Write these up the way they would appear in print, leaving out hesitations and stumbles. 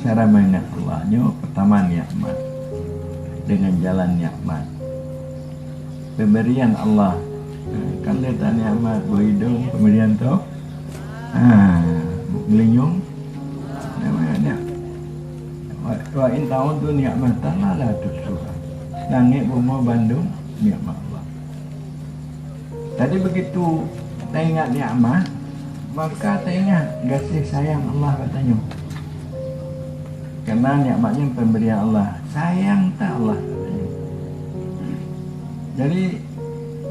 cara mengingat Allahnya pertama nikmat, dengan jalan nikmat, pemberian Allah. Kan dia tak nikmat berhidung, pemberian tu melinyung namanya nikmat. Wa in tahun tu nikmatan la tusuha. Langit bumi Bandung nikmat Allah. Tadi begitu tak ingat nikmat, maka tak ingat kasih sayang Allah katanya. Karena nikmatnya pemberian Allah, sayang tak Allah katanya. Jadi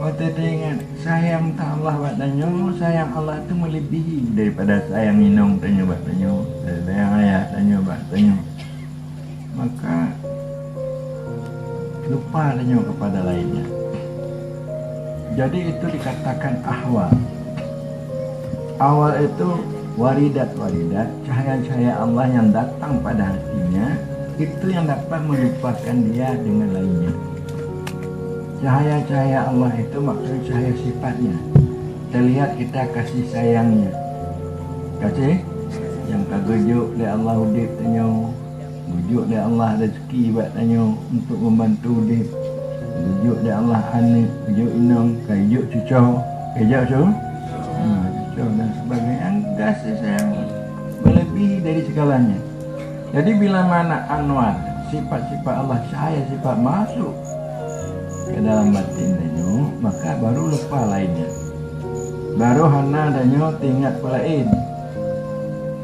waktu dia ingat sayang tak Allah katanya, sayang Allah itu melebihi daripada sayang minum tanya katanya, sayang ayah tanya katanya. Maka lupa tanya kepada lainnya. Jadi itu dikatakan ahwal. Awal itu waridat, cahaya-cahaya Allah yang datang pada hatinya, itu yang dapat melupakan dia dengan lainnya. Cahaya-cahaya Allah itu maksudnya cahaya sifatnya. Terlihat kita kasih sayangnya. Kasih yang kagejuk oleh Allah udip tanya, bujuk oleh Allah rezeki buat tanya untuk membantu udip, bujuk oleh Allah anak, bujuk inang, kajuk cucau, kajuk cucau dan sebagainya. Kasih sayang melebihi dari segalanya. Jadi bila mana anwar, sifat-sifat Allah, cahaya sifat masuk ke dalam batin danyo, maka baru lupa lainnya. Baru hana danyo tingkat pelain.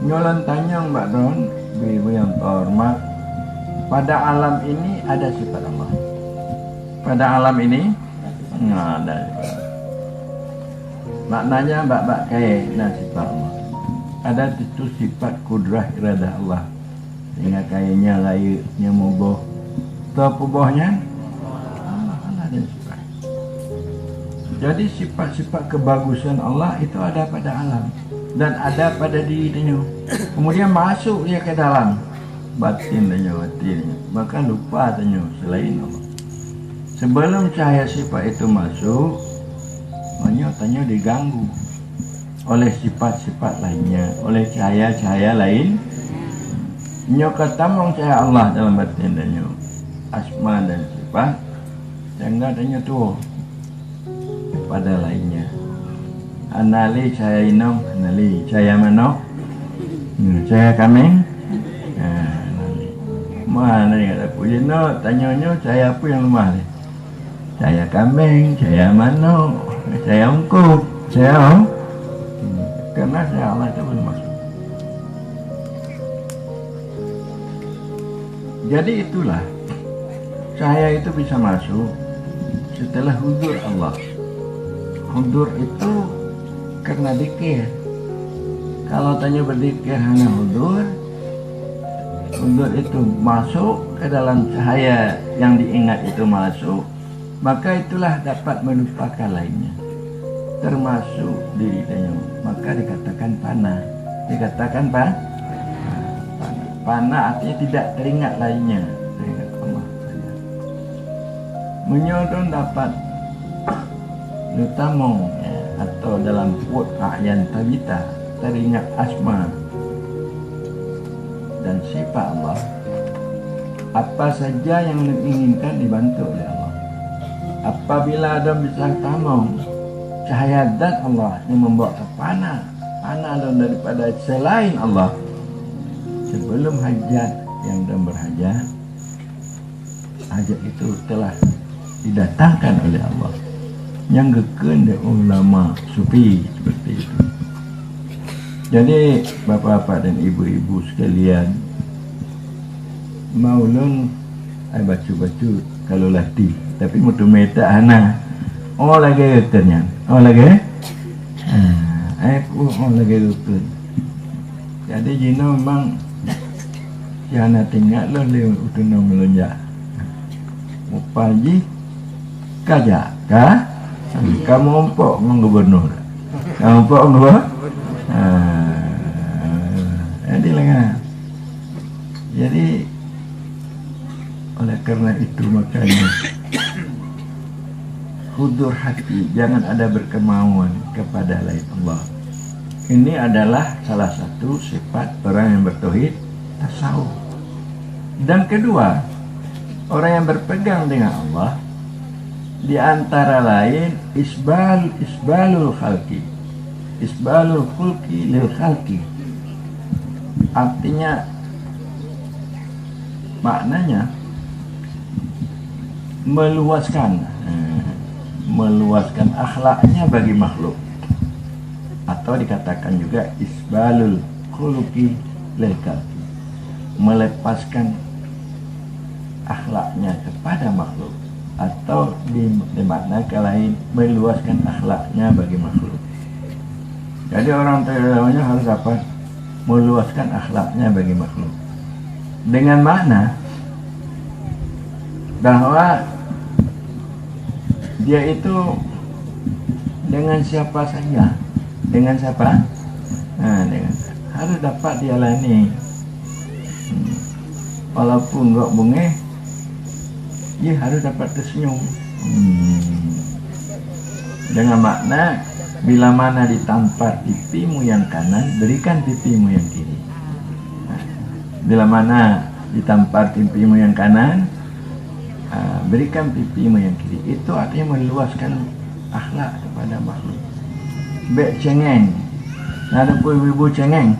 Nyolan tanyang Mbak Don, ibu yang terhormat, pada alam ini ada sifat Allah. Pada alam ini ada sifat. Maknanya bak-bak kaya dan sifat Allah. Ada itu sifat kudrah iradah Allah. Sehingga kayanya layaknya mubuh. Atau pubuhnya Allah ada sifat. Jadi sifat-sifat kebagusan Allah itu ada pada alam dan ada pada dirinya. Kemudian masuk dia ke dalam batin dan batinnya. Maka lupa tanya selain Allah. Sebelum cahaya sifat itu masuk, tanya diganggu oleh sifat-sifat lainnya, oleh cahaya-cahaya lain. Nyo ketamong cahaya Allah dalam batin danyo, asma dan sifat, sehingga danyo tu pada lainnya. Anali cahaya inom, anali cahaya mano, cahaya kameng. Mana ni kata puji no, tanya cahaya apa yang lemah ni? Cahaya kambing, cahaya mano, cahaya ungkup, cahaya karena cahaya Allah itu belum masuk. Jadi itulah cahaya itu bisa masuk setelah hudur Allah. Hudur itu karena zikir. Kalau tanya berzikir hanya hudur itu masuk ke dalam cahaya yang diingat itu masuk, maka itulah dapat melupakan lainnya, termasuk diri danyo. Maka dikatakan panah. Dikatakan panah artinya tidak teringat lainnya, teringat Allah saja. Menyodon dapat lutamong atau dalam quote a'yan tabita, teringat asma dan sifat Allah. Apa saja yang diinginkan dibantu oleh Allah. Apabila ada bisa tamong cahaya zat Allah yang membawa ke panah daripada selain Allah, sebelum hajat yang dan berhajat, hajat itu telah didatangkan oleh Allah yang geken dari ulama sufi seperti itu. Jadi bapak-bapak dan ibu-ibu sekalian, maulun ai baca-baca kalau latih, tapi mutu meta hana. Oh lagi ternyata. Oh lagi. Aku lagi rukun. Jadi jino memang jangan tinggal lo lewat utunong melonjak. Mupaji kaja kah? Kamu empok ngong gubernur. Kamu empok ngong jadi lengah. Jadi oleh karena itu makanya hudur hati, jangan ada berkemauan kepada lain Allah. Ini adalah salah satu sifat orang yang bertauhid tasawuf. Dan kedua, orang yang berpegang dengan Allah di antara lain isbalul khalqi, isbalul khulqi lil khalqi. Artinya, maknanya meluaskan akhlaknya bagi makhluk, atau dikatakan juga isbalul khuluqi lil khalqi, melepaskan akhlaknya kepada makhluk, atau dimaknakan lain meluaskan akhlaknya bagi makhluk. Jadi orang terawihnya harus dapat meluaskan akhlaknya bagi makhluk, dengan makna bahwa dia itu dengan siapa saja, dengan siapa, harus dapat dialani, walaupun enggak bungeh, dia harus dapat tersenyum. Dengan makna, bila mana ditampar pipimu yang kanan, berikan pipimu yang kiri. Bila mana ditampar pipimu yang kanan, berikan pipimu yang kiri. Itu artinya meluaskan akhlak kepada makhluk. Bek cengeng, ada pun ibu cengeng,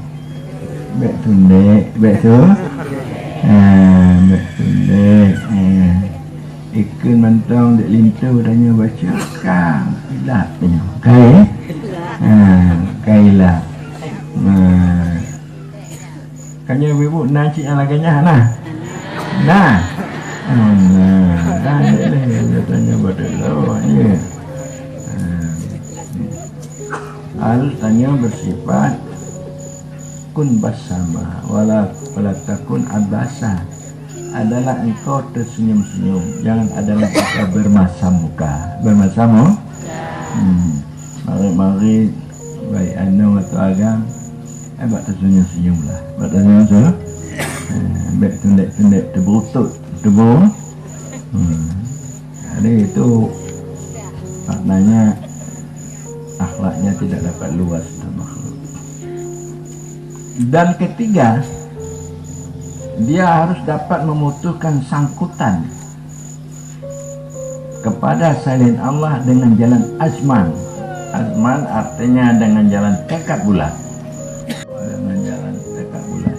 bek tundek, bek tu, bek tundek. Ikan mentong dek lintu tanya baca kang ilat tanya kailah kanya ibu nasi yang laganya nah dia tanya pada lo ya. Harus tanya bersifat kun basama wala takun abasa, adalah engkau tersenyum-senyum, jangan adalah kita bermasam muka. Bermasam mari baik anu atau agam, buat tersenyum-senyum lah, buat tersenyum-senyum, baik tundek-tundek terberutut terburu. Jadi itu maknanya akhlaknya tidak dapat luas makhluk. Dan ketiga, dia harus dapat memutuskan sangkutan kepada selain Allah dengan jalan azman. Azman artinya dengan jalan tekad bulat. Dengan jalan tekad bulat.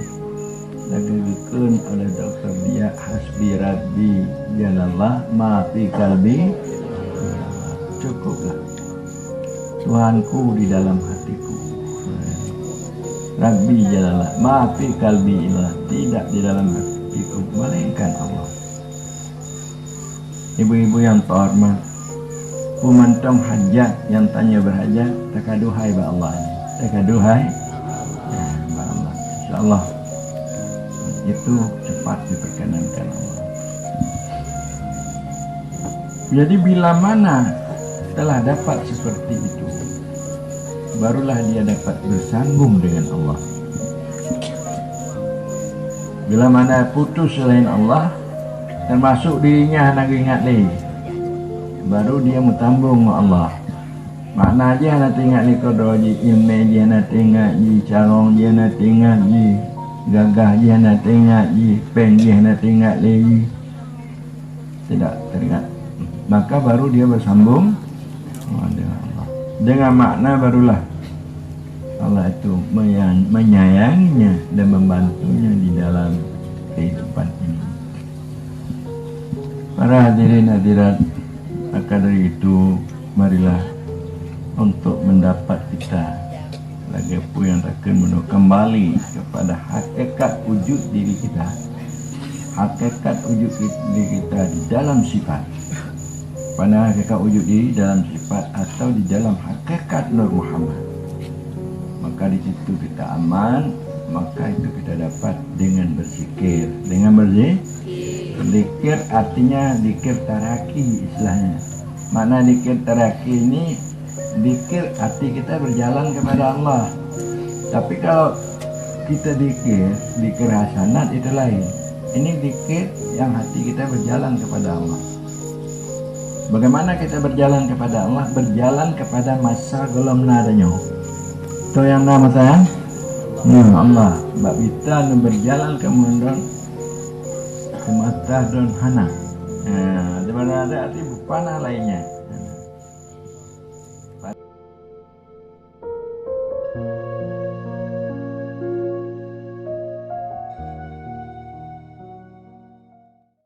Dagingkan oleh Dr. Dia hasbi rabbi jalallah ma fi kalbi. Cukuplah. Tuhanku di dalam hatiku. Rabbi jalallah ma fi kalbi ilah, tidak di dalam hatiku melainkan Allah. Ibu-ibu yang terhormat, pemantang hajat yang tanya berhajat, takaduhai ba Allah, takaduhai ba Allah. Insyaallah itu cepat diperkenankan Allah. Jadi bila mana telah dapat seperti itu, barulah dia dapat bersambung dengan Allah. Bila mana putus selain Allah, termasuk dirinya nak ingat lagi, baru dia mentambung dengan Allah. Makna dia nak ingat ni kodoh ji, ilmu dia nak ingat ji, carong dia nak ingat ji, gagah dia nak ingat ji, pen dia nak ingat lagi. Tidak teringat. Maka baru dia bersambung dengan Allah. Dengan makna barulah Allah itu menyayanginya dan membantunya di dalam kehidupan ini. Para hadirin hadirat, maka dari itu marilah untuk mendapat kita lagi pun yang akan kembali kepada hakikat wujud diri kita, hakikat wujud diri kita di dalam sifat. Pada hakikat wujud diri dalam sifat atau di dalam hakikat Nur Muhammad. Maka di situ kita aman, maka itu kita dapat dengan berzikir. Dengan berzikir artinya zikir taraki istilahnya. Makna zikir taraki ini, zikir arti kita berjalan kepada Allah. Tapi kalau kita zikir hasanat itu lain. Ini zikir yang hati kita berjalan kepada Allah. Bagaimana kita berjalan kepada Allah? Berjalan kepada masa golom nadanya. Itu yang nama saya Allah bab kita nu berjalan ke mundur semata dan hana. Di mana ada arti panah lainnya.